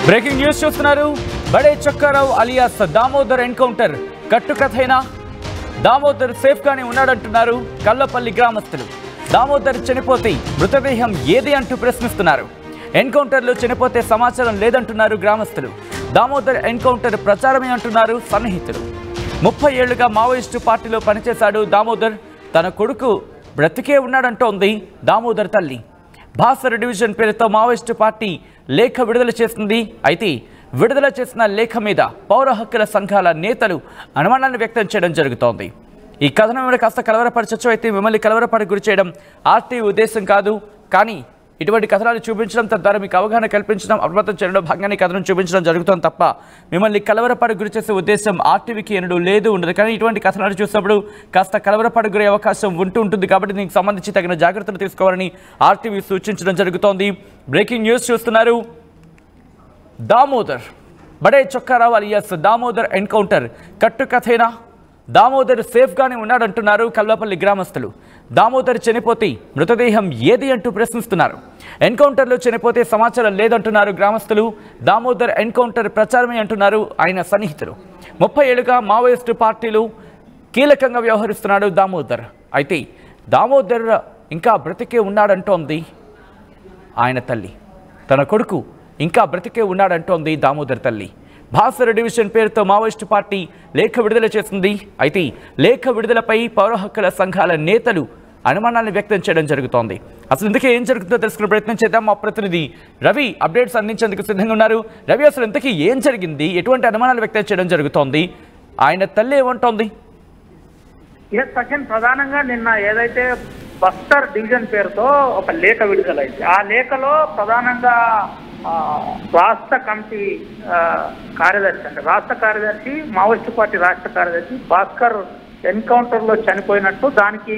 Breaking news చూస్తున్నారు. Bade Chokkarao alias Damodar encounter కట్టుకథైనా? Damodar safe గానే ఉన్నాడంటున్నారు కల్లపల్లి గ్రామస్తులు. దామోదర్ చనిపోతే మృతదేహం ఏది అంటూ ప్రశ్నిస్తున్నారు. ఎన్కౌంటర్లో చనిపోతే సమాచారం లేదంటున్నారు గ్రామస్తులు. దామోదర్ ఎన్కౌంటర్ ప్రచారమే అంటున్నారు సన్నిహితులు. 30 ఏళ్లుగా మావోయిస్టు పార్టీలో పనిచేశాడు దామోదర్. తన కొడుకు బ్రతికే ఉన్నాడంటోంది దామోదర్ తల్లి. బాసర డివిజన్ పేరుతో మావోయిస్టు పార్టీ లేఖ విడుదల చేసింది. అయితే విడుదల చేసిన లేఖ మీద పౌర హక్కుల సంఘాల నేతలు అనుమానాన్ని వ్యక్తం చేయడం జరుగుతోంది. ఈ కథనం మీద కాస్త కలవరపరచచ్చు. అయితే మిమ్మల్ని కలవరపడి గురి చేయడం ఆర్టీ ఉద్దేశం కాదు, కానీ ఇటువంటి కథనాలు చూపించడం, తద్వారా మీకు అవగాహన కల్పించడం, అప్రమత్తం చేయడం భాగంగానే కథనం చూపించడం జరుగుతుంది తప్ప మిమ్మల్ని కలవరపడి గురి చేసే ఉద్దేశం ఆర్టీవీకి ఎన్నడూ లేదు, ఉండదు. కానీ ఇటువంటి కథనాలు చూసినప్పుడు కాస్త కలవరపడి గురే అవకాశం ఉంటుంది. కాబట్టి దీనికి సంబంధించి తగిన జాగ్రత్తలు తీసుకోవాలని ఆర్టీవీ సూచించడం జరుగుతోంది. బ్రేకింగ్ న్యూస్ చూస్తున్నారు. దామోదర్ బడే చొక్కారావు అలియాస్ దామోదర్ ఎన్కౌంటర్ కట్టుకథేనా? దామోదర్ సేఫ్గానే ఉన్నాడంటున్నారు కల్లపల్లి గ్రామస్తులు. దామోదర్ చనిపోతే మృతదేహం ఏది అంటూ ప్రశ్నిస్తున్నారు. ఎన్కౌంటర్లో చనిపోతే సమాచారం లేదంటున్నారు గ్రామస్తులు. దామోదర్ ఎన్కౌంటర్ ప్రచారమే అంటున్నారు ఆయన సన్నిహితులు. 30 ఏళ్లుగా మావోయిస్టు పార్టీలు కీలకంగా వ్యవహరిస్తున్నాడు దామోదర్. అయితే దామోదర్ ఇంకా బ్రతికే ఉన్నాడంటోంది ఆయన తల్లి. తన కొడుకు ఇంకా బ్రతికే ఉన్నాడంటోంది దామోదర్ తల్లి. బాసర డివిజన్ పేరుతో మావోయిస్టు పార్టీ లేఖ విడుదల చేసింది. అయితే లేఖ విడుదలపై పౌర హక్కుల సంఘాల నేతలు అనుమానాన్ని వ్యక్తం చేయడం జరుగుతోంది. అసలు ఇంతకీ ఏం జరుగుతుందో తెలుసుకునే ప్రయత్నం చేద్దాం. మా ప్రతినిధి రవి అప్డేట్స్ అందించేందుకు సిద్ధంగా ఉన్నారు. రవి, అసలు ఇంతకీ ఏం జరిగింది? ఎటువంటి అనుమానాలు వ్యక్తం చేయడం జరుగుతోంది? ఆయన తల్లి ఏమంటోంది? ప్రధానంగా నిన్న ఏదైతే బస్తర్ డివిజన్ పేరుతో ఒక లేఖ విడుదలైంది. ఆ లేఖలో ప్రధానంగా రాష్ట్ర కమిటీ కార్యదర్శి, అంటే రాష్ట్ర కార్యదర్శి, మావోయిస్టు పార్టీ రాష్ట్ర కార్యదర్శి భాస్కర్ ఎన్కౌంటర్లో చనిపోయినట్టు, దానికి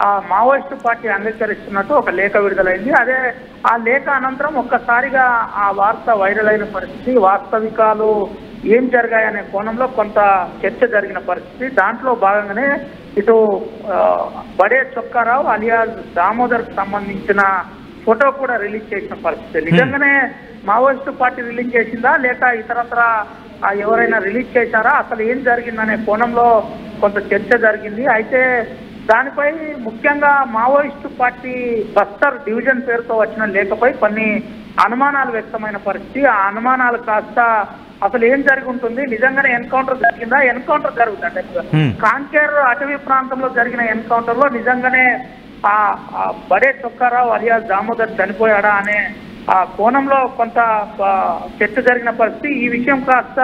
ఆ మావోయిస్టు పార్టీ అంగీకరిస్తున్నట్టు ఒక లేఖ విడుదలైంది. అదే ఆ లేఖ అనంతరం ఒక్కసారిగా ఆ వార్త వైరల్ అయిన పరిస్థితి, వాస్తవికాలు ఏం జరిగాయనే కోణంలో కొంత చర్చ జరిగిన పరిస్థితి. దాంట్లో భాగంగానే ఇటు బడే చొక్కారావు అలియాస్ దామోదర్కి సంబంధించిన ఫోటో కూడా రిలీజ్ చేసిన పరిస్థితి. నిజంగానే మావోయిస్టు పార్టీ రిలీజ్ చేసిందా లేక ఇతరత్ర ఎవరైనా రిలీజ్ చేశారా, అసలు ఏం జరిగిందనే కోణంలో కొంత చర్చ జరిగింది. అయితే దానిపై ముఖ్యంగా మావోయిస్టు పార్టీ బస్తర్ డివిజన్ పేరుతో వచ్చిన లేఖపై కొన్ని అనుమానాలు వ్యక్తమైన పరిస్థితి. ఆ అనుమానాలు కాస్త అసలు ఏం జరిగి ఉంటుంది, నిజంగానే ఎన్కౌంటర్ జరిగిందా, ఎన్కౌంటర్ జరుగుతుందంటే కాంకేర్ అటవీ ప్రాంతంలో జరిగిన ఎన్కౌంటర్ లో నిజంగానే ఆ బడే చొక్కారావు అలియాస్ దామోదర్ చనిపోయాడా అనే ఆ కోణంలో కొంత చర్చ జరిగిన పరిస్థితి. ఈ విషయం కాస్త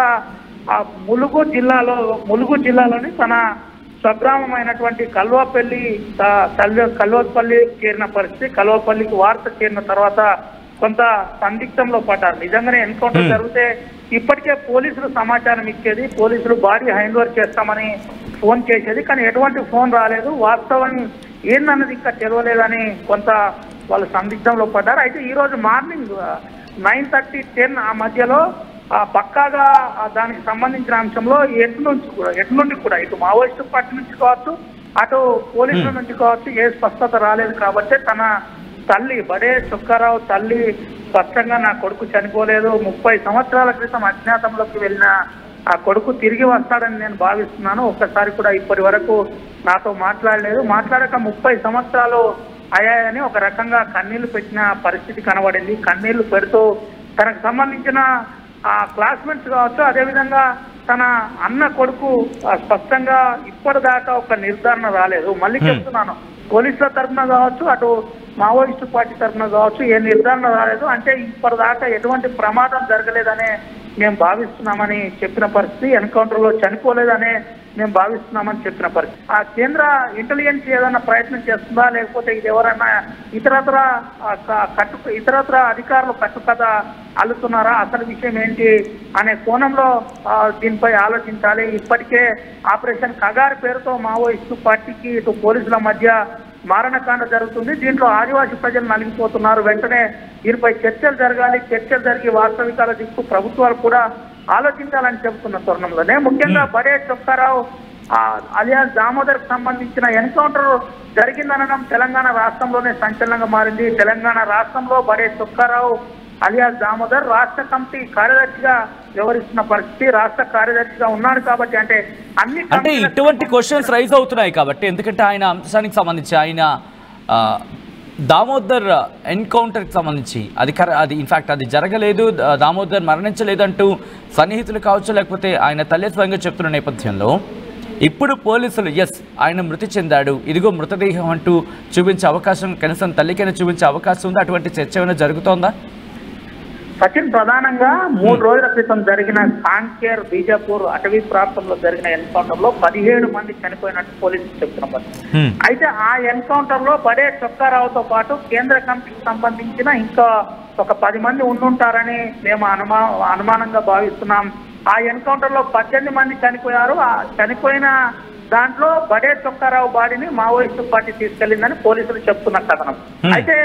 ములుగు జిల్లాలోని తన స్వగ్రామమైనటువంటి కల్వపల్లి చేరిన పరిస్థితి. కల్వపల్లికి వార్త చేరిన తర్వాత కొంత సందిగ్ధంలో పడ్డారు. నిజంగానే ఎన్కౌంటర్ జరిగితే ఇప్పటికే పోలీసులు సమాచారం ఇచ్చేది, పోలీసులు బాడీ హ్యాండ్ ఓవర్ చేస్తామని ఫోన్ చేసేది, కానీ ఎటువంటి ఫోన్ రాలేదు. వాస్తవం ఏందన్నది ఇంకా తెలియలేదని కొంత వాళ్ళు సందిగ్ధంలో పడ్డారు. అయితే ఈ రోజు మార్నింగ్ 9:30, 10 ఆ మధ్యలో పక్కాగా దానికి సంబంధించిన అంశంలో ఎటు నుండి కూడా ఇటు మావోయిస్టు పార్టీ నుంచి కావచ్చు, అటు పోలీసుల నుంచి కావచ్చు ఏ స్పష్టత రాలేదు. కాబట్టి తన తల్లి బడే చొక్కారావు తల్లి స్పష్టంగా నా కొడుకు చనిపోలేదు, 30 సంవత్సరాల క్రితం అజ్ఞాతంలోకి వెళ్ళిన ఆ కొడుకు తిరిగి వస్తాడని నేను భావిస్తున్నాను, ఒక్కసారి కూడా ఇప్పటి వరకు నాతో మాట్లాడలేదు, మాట్లాడక 30 సంవత్సరాలు అయ్యాయని ఒక రకంగా కన్నీళ్లు పెట్టిన పరిస్థితి కనబడింది. కన్నీళ్లు పెడుతూ తనకు సంబంధించిన క్లాస్మేట్స్ కావచ్చు, అదేవిధంగా తన అన్న కొడుకు స్పష్టంగా ఇప్పటిదాకా ఒక నిర్ధారణ రాలేదు. మళ్ళీ చెప్తున్నాను, పోలీసుల తరఫున కావచ్చు, అటు మావోయిస్టు పార్టీ తరఫున కావచ్చు ఏ నిర్ధారణ రాలేదు. అంటే ఇప్పటిదాకా ఎటువంటి ప్రమాదం జరగలేదనే మేము భావిస్తున్నామని చెప్పిన పరిస్థితి, ఎన్కౌంటర్లో చనిపోలేదనే మేము భావిస్తున్నామని చెప్పిన పరిస్థితి. ఆ కేంద్ర ఇంటెలిజెన్స్ ఏదైనా ప్రయత్నం చేస్తుందా, లేకపోతే ఇది ఎవరైనా ఇతరత్ర అధికారులు కట్టుకథ అల్లుతున్నారా, అసలు విషయం ఏంటి అనే కోణంలో దీనిపై ఆలోచించాలి. ఇప్పటికే ఆపరేషన్ కగార్ పేరుతో మావోయిస్టు పార్టీకి ఇటు పోలీసుల మధ్య మారణకాండ జరుగుతుంది. దీంట్లో ఆదివాసీ ప్రజలు నలిగిపోతున్నారు. వెంటనే దీనిపై చర్చలు జరగాలి. చర్చలు జరిగి వాస్తవికాల దిక్కు ప్రభుత్వాలు కూడా ఆలోచించాలని చెబుతున్న తరుణంలోనే ముఖ్యంగా బడే చొక్కారావు అలియాస్ దామోదర్ కు సంబంధించిన ఎన్కౌంటర్ జరిగిందనడం తెలంగాణ రాష్ట్రంలోనే సంచలనంగా మారింది. తెలంగాణ రాష్ట్రంలో బడే చొక్కారావు అలియాస్ దామోదర్ రాష్ట్ర కమిటీ కార్యదర్శిగా వ్యవహరిస్తున్న పరిస్థితి, రాష్ట్ర కార్యదర్శిగా ఉన్నాడు కాబట్టి అంటే ఇటువంటి క్వశ్చన్స్ రైజ్ అవుతున్నాయి కాబట్టి, ఎందుకంటే ఆయన అంశానికి సంబంధించి ఆయన దామోదర్ ఎన్కౌంటర్కి సంబంధించి అది ఇన్ఫ్యాక్ట్ అది జరగలేదు, దామోదర్ మరణించలేదంటూ సన్నిహితులు కావచ్చు, లేకపోతే ఆయన తల్లి స్వయంగా చెప్తున్న నేపథ్యంలో ఇప్పుడు పోలీసులు ఆయన మృతి చెందాడు, ఇదిగో మృతదేహం అంటూ చూపించే అవకాశం, కనీసం తల్లికైనా చూపించే అవకాశం ఉందా? అటువంటి చర్చ ఏమైనా జరుగుతోందా? సచిన్, ప్రధానంగా 3 రోజుల క్రితం జరిగిన కాంకేర్ బీజాపూర్ అటవీ ప్రాంతంలో జరిగిన ఎన్కౌంటర్ లో 17 మంది చనిపోయినట్టు పోలీసులు చెప్తున్నారు. అయితే ఆ ఎన్కౌంటర్ లో బడే చొక్కారావుతో పాటు కేంద్ర కమిటీకి సంబంధించిన ఇంకా ఒక 10 మంది ఉండుంటారని మేము అనుమానంగా భావిస్తున్నాం. ఆ ఎన్కౌంటర్ లో 18 మంది చనిపోయారు. ఆ చనిపోయిన దాంట్లో బడే చొక్కారావు బాడీని మావోయిస్టు పార్టీ తీసుకెళ్లిందని పోలీసులు చెప్తున్న కథనం. అయితే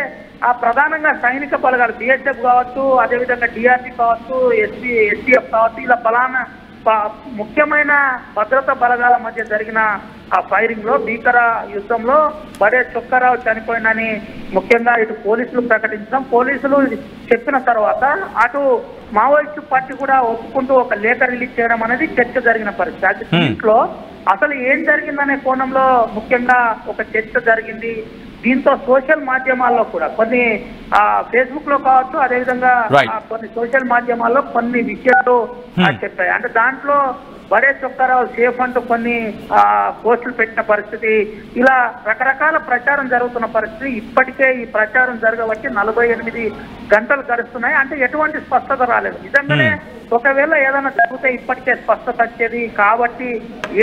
ఆ ప్రధానంగా సైనిక బలగాలు బిఎస్ఎఫ్ కావచ్చు, అదేవిధంగా డిఆర్టీ కావచ్చు, ఎస్టీఎఫ్ కావచ్చు, ఇలా ముఖ్యమైన భద్రతా బలగాల మధ్య జరిగిన ఆ ఫైరింగ్ లో భీకర యుద్ధంలో బడే చొక్కారావు చనిపోయిందని ముఖ్యంగా ఇటు పోలీసులు ప్రకటించడం, పోలీసులు చెప్పిన తర్వాత అటు మావోయిస్టు పార్టీ కూడా ఒప్పుకుంటూ ఒక లేఖ రిలీజ్ చేయడం అనేది చర్చ జరిగిన పరిస్థితి. దీంట్లో అసలు ఏం జరిగిందనే కోణంలో ముఖ్యంగా ఒక చర్చ జరిగింది. దీంతో సోషల్ మాధ్యమాల్లో కూడా కొన్ని ఫేస్బుక్ లో కావచ్చు, అదేవిధంగా కొన్ని సోషల్ మాధ్యమాల్లో కొన్ని విషయాలు చెప్పాయి. అంటే దాంట్లో బడే చొక్కారావు సేఫ్ అంటూ కొన్ని పోస్టులు పెట్టిన పరిస్థితి, ఇలా రకరకాల ప్రచారం జరుగుతున్న పరిస్థితి. ఇప్పటికే ఈ ప్రచారం జరగబట్టి 48 గంటలు గడుస్తున్నాయి. అంటే ఎటువంటి స్పష్టత రాలేదు. నిజంగానే ఒకవేళ ఏదైనా జరిగితే ఇప్పటికే స్పష్టత వచ్చేది కాబట్టి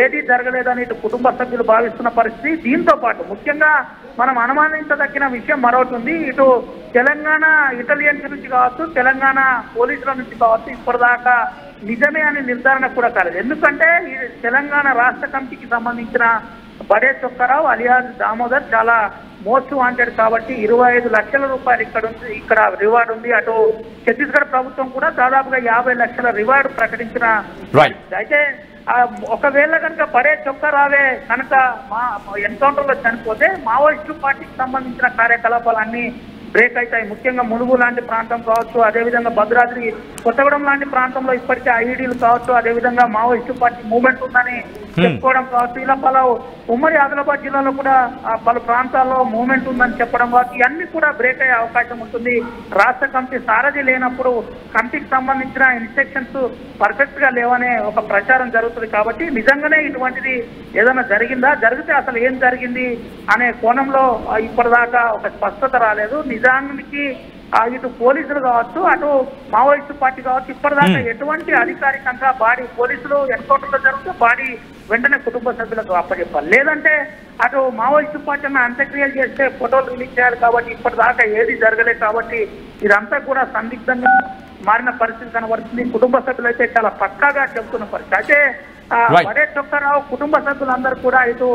ఏది జరగలేదని ఇటు కుటుంబ సభ్యులు భావిస్తున్న పరిస్థితి. దీంతో పాటు ముఖ్యంగా మనం అనుమానించదగిన విషయం మరొకటి ఉంది. ఇటు తెలంగాణ ఇంటెలిజెన్స్ నుంచి కావచ్చు, తెలంగాణ పోలీసుల నుంచి కావచ్చు, ఇప్పటిదాకా నిజమే అని నిర్ధారణ కూడా కాలేదు. ఎందుకంటే ఈ తెలంగాణ రాష్ట్ర కమిటీకి సంబంధించిన బడే చొక్కారావు అలియాస్ దామోదర్ చాలా మోస్ట్ వాంటెడ్ కాబట్టి 25 లక్షల రూపాయలు ఇక్కడ రివార్డు ఉంది. అటు ఛత్తీస్గఢ్ ప్రభుత్వం కూడా దాదాపుగా 50 లక్షల రివార్డు ప్రకటించిన. అయితే ఒకవేళ కనుక బడే చొక్కారావే కనుక ఎన్కౌంటర్ లో చనిపోతే మావోయిస్టు పార్టీకి సంబంధించిన కార్యకలాపాలన్నీ బ్రేక్ అవుతాయి. ముఖ్యంగా ములుగు లాంటి ప్రాంతం కావచ్చు, అదేవిధంగా భద్రాద్రి కొత్తగూడెం లాంటి ప్రాంతంలో ఇప్పటికే ఐఈడీలు కావచ్చు, అదేవిధంగా మావోయిస్టు పార్టీ మూవ్మెంట్ ఉందని చెప్పుకోవడం కావచ్చు, ఇలా ఉమ్మడి ఆదిలాబాద్ జిల్లాలో కూడా పలు ప్రాంతాల్లో మూవ్మెంట్ ఉందని చెప్పడం కావచ్చు, ఇవన్నీ కూడా బ్రేక్ అయ్యే అవకాశం ఉంటుంది. రాష్ట్ర కమిటీ సారథి లేనప్పుడు కమిటీకి సంబంధించిన ఇన్స్ట్రక్షన్స్ పర్ఫెక్ట్ గా లేవనే ఒక ప్రచారం జరుగుతుంది. కాబట్టి నిజంగానే ఇటువంటిది ఏదైనా జరిగిందా, జరిగితే అసలు ఏం జరిగింది అనే కోణంలో ఇప్పటిదాకా ఒక స్పష్టత రాలేదు. నిజానికి ఇటు పోలీసులు కావచ్చు, అటు మావోయిస్టు పార్టీ కావచ్చు, ఇప్పటిదాకా ఎటువంటి అధికారికంగా బాడీ పోలీసులు ఎన్కౌంటర్ లో జరిగితే బాడీ వెంటనే కుటుంబ సభ్యులకు అప్పచెప్పాలి. లేదంటే అటు మావోయిస్టు పార్టీ అంత్యక్రియలు చేస్తే ఫోటోలు రిలీజ్ చేయాలి. కాబట్టి ఇప్పటిదాకా ఏది జరగలేదు. కాబట్టి ఇదంతా కూడా సందిగ్ధంగా మారిన పరిస్థితి కనబడుతుంది. కుటుంబ సభ్యులు అయితే చాలా పక్కాగా చెబుతున్న పరిస్థితి. అయితే బడే చొక్కారావు కుటుంబ సభ్యులందరూ కూడా ఇటు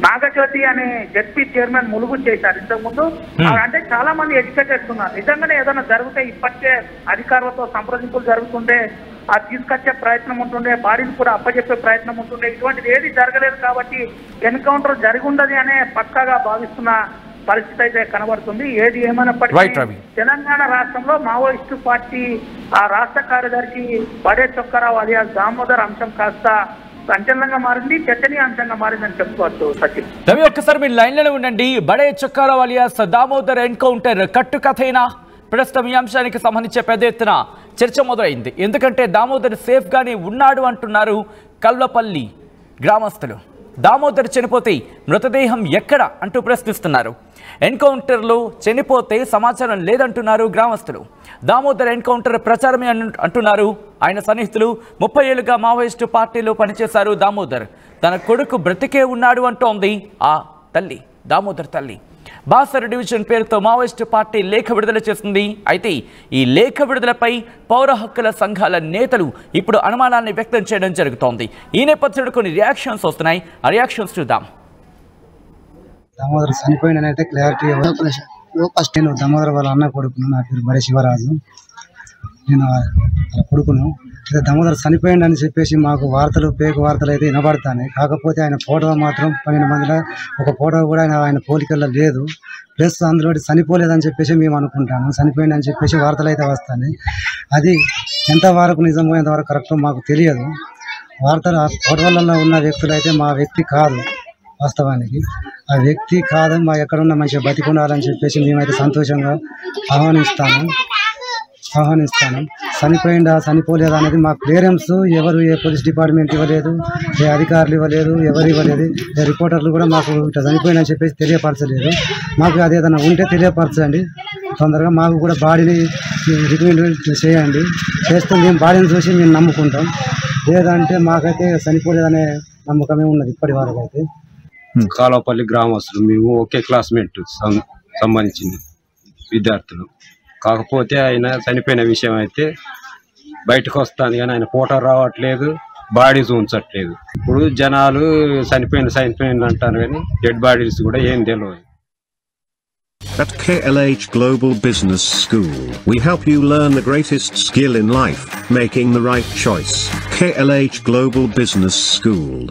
నాగజ్యోతి అనే జడ్పీ చైర్మన్ ములుగు చేశారు ఇంతకుముందు. అంటే చాలా మంది ఎడ్యుకేటెడ్స్ ఉన్నారు. నిజంగానే ఏదైనా జరిగితే ఇప్పటికే అధికారులతో సంప్రదింపులు జరుగుతుండే, తీసుకొచ్చే ప్రయత్నం ఉంటుండే, బాడీని కూడా అప్పచెప్పే ప్రయత్నం ఉంటుండే. ఇటువంటిది ఏది జరగలేదు కాబట్టి ఎన్కౌంటర్ జరిగి ఉండదు అనే పక్కాగా భావిస్తున్న పరిస్థితి అయితే కనబడుతుంది. ఏది ఏమైనప్పటికీ తెలంగాణ రాష్ట్రంలో మావోయిస్టు పార్టీ రాష్ట్ర కార్యదర్శి బడే చొక్కారావు అలియాస్ దామోదర్ అంశం కాస్త సంచలనంగా మారింది, చర్చనీయాంశంగా మారిందని చెప్పుకోవచ్చు. సచిన్, రవి ఒక్కసారి మీరు లైన్లోనే ఉండండి. బడే చొక్కారావు అలియాస్ దామోదర్ ఎన్కౌంటర్ కట్టుకథైనా? ప్రస్తుతం ఈ అంశానికి సంబంధించి పెద్ద ఎత్తున చర్చ మొదలైంది. ఎందుకంటే దామోదర్ సేఫ్ గానే ఉన్నాడు అంటున్నారు కల్వపల్లి గ్రామస్తులు. దామోదర్ చనిపోతే మృతదేహం ఎక్కడ అంటూ ప్రశ్నిస్తున్నారు. ఎన్కౌంటర్లో చనిపోతే సమాచారం లేదంటున్నారు గ్రామస్తులు. దామోదర్ ఎన్కౌంటర్ ప్రచారమే అంటున్నారు ఆయన సన్నిహితులు. 30 ఏళ్లుగా మావోయిస్టు పార్టీలో పనిచేశారు దామోదర్. తన కొడుకు బ్రతికే ఉన్నాడు అంటోంది ఆ తల్లి, దామోదర్ తల్లి. బాసర డివిజన్ పేరుతో మావోయిస్టు పార్టీ లేఖ విడుదల చేసింది. అయితే ఈ లేఖ విడుదలపై పౌర హక్కుల సంఘాల నేతలు ఇప్పుడు అనుమానాన్ని వ్యక్తం చేయడం జరుగుతోంది. ఈ నేపథ్యంలో కొన్ని రియాక్షన్స్ వస్తున్నాయి. ఆ రియాక్షన్స్ చూద్దాం. దామోదర్ చనిపోయినైతే క్లారిటీ ఫస్ట్ నేను దామోదర్ వాళ్ళ అన్న కొడుకును. నా పేరు బడే శివరాజు. నేను వాళ్ళ కొడుకును. దామోదర్ చనిపోయింది అని చెప్పేసి మాకు పేక వార్తలు అయితే వినబడతాయి. కాకపోతే ఆయన ఫోటో మాత్రం 12 మందిలో ఒక ఫోటో కూడా ఆయన పోలికల్లో లేదు. ప్లస్ అందులో చనిపోలేదని చెప్పేసి మేము అనుకుంటాము. చనిపోయింది అని చెప్పేసి వార్తలు అయితే వస్తాయి. అది ఎంతవరకు నిజమో ఎంతవరకు కరెక్టో మాకు తెలియదు. వార్తలు ఆ ఫోటోలలో ఉన్న వ్యక్తులు అయితే మా వ్యక్తి కాదు. వాస్తవానికి ఆ వ్యక్తి కాదు. మా ఎక్కడున్న మంచిగా బతికుండాలని చెప్పేసి మేమైతే సంతోషంగా ఆహ్వానిస్తాను. చనిపోయిందా చనిపోలేదా అనేది మా పేరెంట్స్ ఎవరు, ఏ పోలీస్ డిపార్ట్మెంట్ ఇవ్వలేదు, ఏ అధికారులు ఇవ్వలేదు, ఎవరు ఇవ్వలేదు. ఏ రిపోర్టర్లు కూడా మాకు ఇట్లా చనిపోయిందని చెప్పేసి తెలియపరచలేదు. మాకు అదేదైనా ఉంటే తెలియపరచండి తొందరగా. మాకు కూడా బాడీని రికమెండ్ చేయండి. చేస్తే మేము బాడీని చూసి మేము నమ్ముకుంటాం. లేదంటే మాకైతే చనిపోలేదనే నమ్మకమే ఉన్నది ఇప్పటి వరకు అయితే. కాలవపల్లి గ్రామస్తులు మేము ఒకే క్లాస్మేట్ సంబంధించింది విద్యార్థులు. కాకపోతే ఆయన చనిపోయిన విషయం అయితే బయటకు వస్తుంది కానీ ఆయన ఫోటో రావట్లేదు, బాడీస్ ఉంచట్లేదు. ఇప్పుడు జనాలు చనిపోయింది అంటారు కానీ డెడ్ బాడీస్ కూడా ఏం తెలియదు. At KLH Global Business School, we help you learn the greatest skill in life, making the right choice. KLH Global Business School.